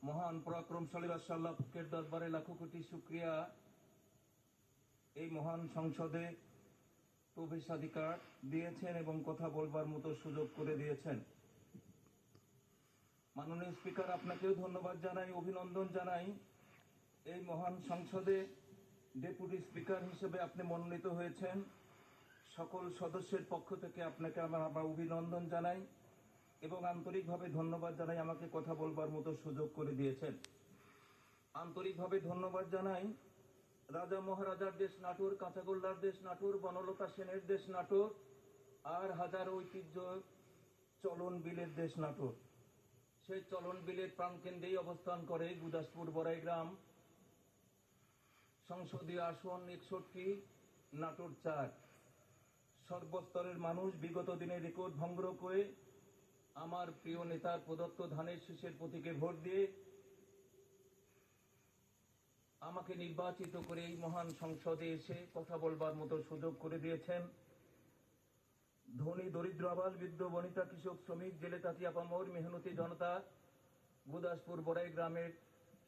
মহান পরাক্রমশালী বাদশাহ আল্লাহর দরবারে লাখো কোটি শুকরিয়া। এই মহান সংসদে প্রবেশাধিকার দিয়েছেন এবং কথা বলবার মতো সুযোগ করে দিয়েছেন। মাননীয় স্পিকার, আপনাকেও ধন্যবাদ জানাই, অভিনন্দন জানাই। এই মহান সংসদে ডেপুটি স্পিকার হিসেবে আপনি মনোনীত হয়েছেন। সকল সদস্যের পক্ষ থেকে আপনাকে আমরা অভিনন্দন জানাই এবং আন্তরিকভাবে ধন্যবাদ জানাই আমাকে কথা বলবার মতো সুযোগ করে দিয়েছেন। আন্তরিকভাবে ধন্যবাদ জানাই রাজা মহারাজার দেশ নাটোর, কাঁচাগোল্লার দেশ নাটোর, বনলতা সেনের দেশ নাটোর, আর হাজার ঐতিহ্য চলন বিলের দেশ নাটোর। সেই চলন বিলের প্রাণকেন্দ্রেই অবস্থান করে গুদাসপুর বড়াইগ্রাম, সংসদীয় আসন 61, নাটোর 4। সর্বস্তরের মানুষ বিগত দিনে রেকর্ড ভঙ্গ করে আমার প্রিয় নেতার প্রদত্ত ধানের শীষের প্রতীকে ভোট দিয়ে আমাকে নির্বাচিত করে এই মহান সংসদে এসে কথা বলবার মতো সুযোগ করে দিয়েছেন। ধনী দরিদ্র আবাল বৃদ্ধ বনিতা কৃষক শ্রমিক জেলে তাঁতি আপামর মেহনতি জনতা, গুদাসপুর বড়াই গ্রামের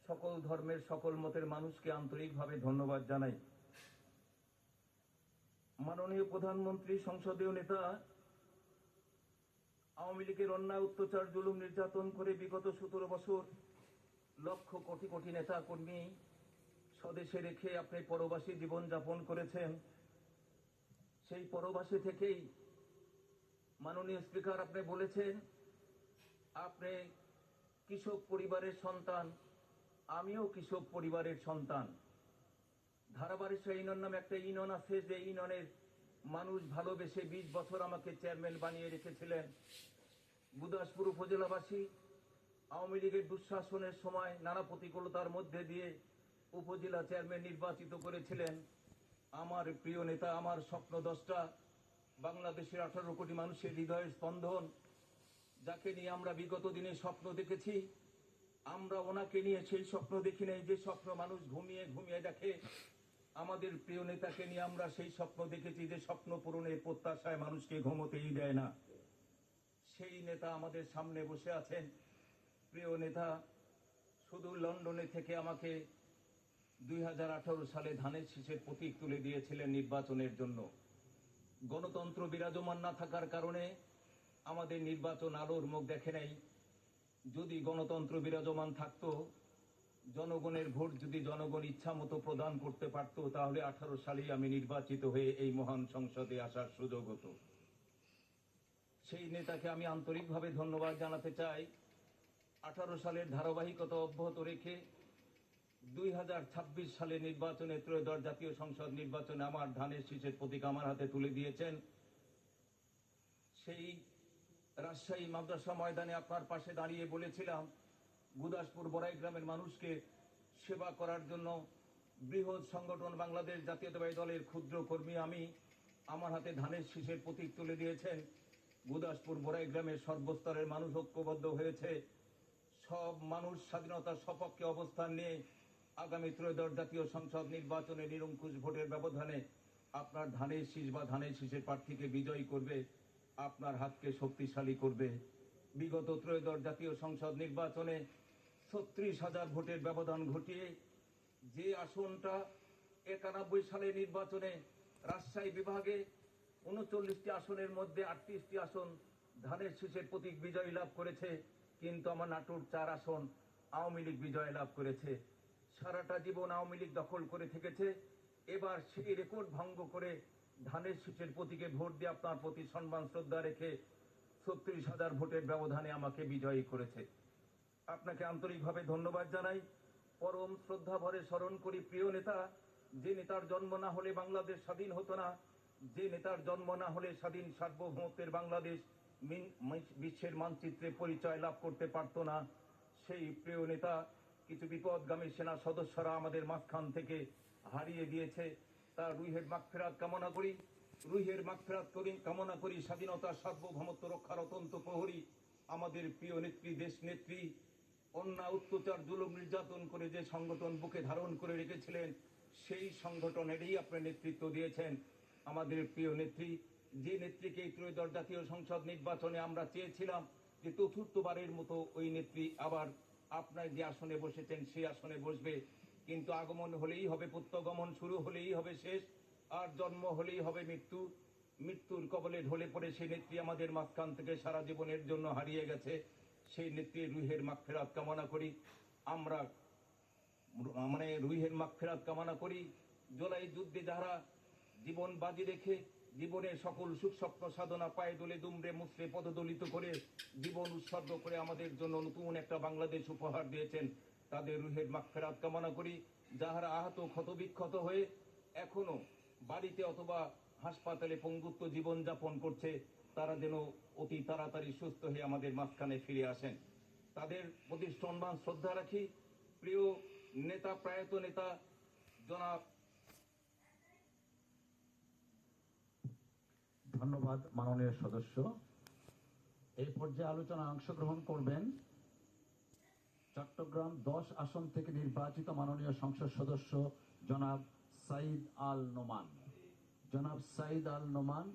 সকল ধর্মের সকল মতের মানুষকে আন্তরিকভাবে ধন্যবাদ জানাই। মাননীয় প্রধানমন্ত্রী, সংসদীয় নেতা, আওয়ামী লীগের অন্যায় অত্যাচার জুলুম নির্যাতন করে বিগত 17 বছর লক্ষ কোটি কোটি নেতা কর্মী স্বদেশে রেখে আপনি পরবাসী জীবন যাপন করেছেন। সেই পরবাসী থেকেই মাননীয় স্পিকার আপনি বলেছেন আপনি কৃষক পরিবারের সন্তান, আমিও কৃষক পরিবারের সন্তান। ধারাবাড়িশা ইউনিয়ন নামে একটা ইউনিয়ন আছে, যে ইউনিয়নের মানুষ ভালোবেসে 20 বছর আমাকে চেয়ারম্যান বানিয়ে রেখেছিলেন। গুদাসপুর উপজেলাবাসী আওয়ামী লীগের দুঃশাসনের সময় নানা প্রতিকূলতার মধ্যে দিয়ে উপজেলা চেয়ারম্যান নির্বাচিত করেছিলেন। আমার প্রিয় নেতা, আমার স্বপ্নদ্রষ্টা, বাংলাদেশের 18 কোটি মানুষের হৃদয়ের স্পন্দন, যাকে নিয়ে আমরা বিগত দিনে স্বপ্ন দেখেছি, আমরা ওনাকে নিয়ে সেই স্বপ্ন দেখি নাই যে স্বপ্ন মানুষ ঘুমিয়ে ঘুমিয়ে দেখে। আমাদের প্রিয় নেতাকে নিয়ে আমরা সেই স্বপ্ন দেখেছি যে স্বপ্ন পূরণের প্রত্যাশায় মানুষকে ঘুমোতেই দেয় না। সেই নেতা আমাদের সামনে বসে আছেন। প্রিয় নেতা শুধু লন্ডনে থেকে আমাকে 2018 সালে ধানের শীষের প্রতীক তুলে দিয়েছিলেন নির্বাচনের জন্য। গণতন্ত্র বিরাজমান না থাকার কারণে আমাদের নির্বাচন আলোর মুখ দেখে নাই। যদি গণতন্ত্র বিরাজমান থাকতো, জনগণের ভোট যদি জনগণ ইচ্ছা মতো প্রদান করতে পারত, তাহলে 18 সালেই আমি নির্বাচিত হয়ে এই মহান সংসদে আসার সুযোগ হতো। সেই নেতাকে আমি আন্তরিকভাবে ধন্যবাদ জানাতে চাই। 18 সালের ধারাবাহিকতা অব্যাহত রেখে 2026 সালে নির্বাচনে, ত্রয়োদশ জাতীয় সংসদ নির্বাচনে আমার ধানের শীষের প্রতীক আমার হাতে তুলে দিয়েছেন। সেই রাজশাহী মাদ্রাসা ময়দানে আপনার পাশে দাঁড়িয়ে বলেছিলাম, গুদাসপুর বড়াই গ্রামের মানুষকে সেবা করার জন্য বৃহৎ সংগঠন বাংলাদেশ জাতীয়তাবাদী দলের ক্ষুদ্র কর্মী আমি, আমার হাতে ধানের শীষের প্রতীক তুলে দিয়েছেন। গুদাসপুর বড়াই গ্রামের সর্বস্তরের মানুষ ঐক্যবদ্ধ হয়েছে। সব মানুষ স্বাধীনতার সপক্ষে অবস্থান নিয়ে আগামী ত্রয়োদশ জাতীয় সংসদ নির্বাচনে নিরঙ্কুশ ভোটের ব্যবধানে আপনার ধানের শীষ বা ধানের শীষের প্রার্থীকে বিজয়ী করবে, আপনার হাতকে শক্তিশালী করবে। বিগত ত্রয়োদশ জাতীয় সংসদ নির্বাচনে 36,000 ভোটের ব্যবধান ঘটিয়ে যে আসনটা 91 সালে নির্বাচনে রাজশাহী বিভাগে 39টি আসনের মধ্যে 38টি আসন ধানের শীষের প্রতীক বিজয় লাভ করেছে, কিন্তু আমার নাটোর 4 আসন আওয়ামী লীগ বিজয় লাভ করেছে। সারাটা জীবন আওয়ামী লীগ দখল করে থেকেছে। এবার সেই রেকর্ড ভঙ্গ করে ধানের শীষের প্রতীকে ভোট দিয়ে আপনার প্রতি সম্মান শ্রদ্ধা রেখে 36,000 ভোটের ব্যবধানে আমাকে বিজয়ী করেছে। আপনাকে আন্তরিকভাবে ধন্যবাদ জানাই। পরম শ্রদ্ধা ভরে স্মরণ করি প্রিয় নেতা, যে নেতার জন্ম না হলে বাংলাদেশ স্বাধীন হতো না, যে নেতার জন্ম না হলে স্বাধীন সার্বভৌমত্বের বাংলাদেশ বিশ্বের মানচিত্রে পরিচয় লাভ করতে পারত না। সেই প্রিয় নেতা কিছু বিপদগামী সেনা সদস্যরা আমাদের মাঝখান থেকে হারিয়ে দিয়েছে। তার রুহের মাগফিরাত কামনা করি, রুহের মাগফিরাত কামনা করি। স্বাধীনতা সার্বভৌমত্ব রক্ষার অত্যন্ত প্রহরী আমাদের প্রিয় নেত্রী, দেশ নেত্রী, অন্যায় অত্যাচার জুলুম নির্যাতন করে যে সংগঠন বুকে ধারণ করে রেখেছিলেন, সেই সংগঠনেরই আপনি নেতৃত্ব দিয়েছেন। আমাদের প্রিয় নেত্রী, যে নেত্রীকে এই ত্রয়োদশ জাতীয় সংসদ নির্বাচনে আমরা চেয়েছিলাম যে চতুর্থবারের মতো ওই নেত্রী আবার আপনার যে আসনে বসেছেন সেই আসনে বসবে, কিন্তু আগমন হলেই হবে প্রত্যাগমন, শুরু হলেই হবে শেষ, আর জন্ম হলেই হবে মৃত্যু। মৃত্যুর কবলে ঢলে পড়ে সেই নেত্রী আমাদের মাঝখান থেকে সারা জীবনের জন্য হারিয়ে গেছে। সেই নেত্রীর রুহের মাগফিরাত কামনা করি। আমরা রুহের মাগফিরাত কামনা করি। জুলাই যুদ্ধে যারা জীবন বাজি রেখে জীবনের সকল সুখ স্বপ্ন সাধনা পায়ে দোলে দুমড়ে মুচড়ে পদদলিত করে জীবন উৎসর্গ করে আমাদের জন্য নতুন একটা বাংলাদেশ উপহার দিয়েছেন, তাদের রুহের মাগফিরাত কামনা করি। যাহারা আহত ক্ষতবিক্ষত হয়ে এখনো বাড়িতে অথবা হাসপাতালে পঙ্গুত্ব জীবন যাপন করছে, তারা যেন অতি তাড়াতাড়ি সুস্থ হয়ে আমাদের মাঝখানে ফিরে আসেন। তাদের প্রতি সম্মান শ্রদ্ধা রাখি। প্রিয় নেতা, প্রয়াত নেতা জনাব। ধন্যবাদ মাননীয় সদস্য। এই পর্যায়ে আলোচনায় অংশগ্রহণ করবেন চট্টগ্রাম 10 আসন থেকে নির্বাচিত মাননীয় সংসদ সদস্য জনাব সাইদ আল নোমান। জনাব সাইদ আল নোমান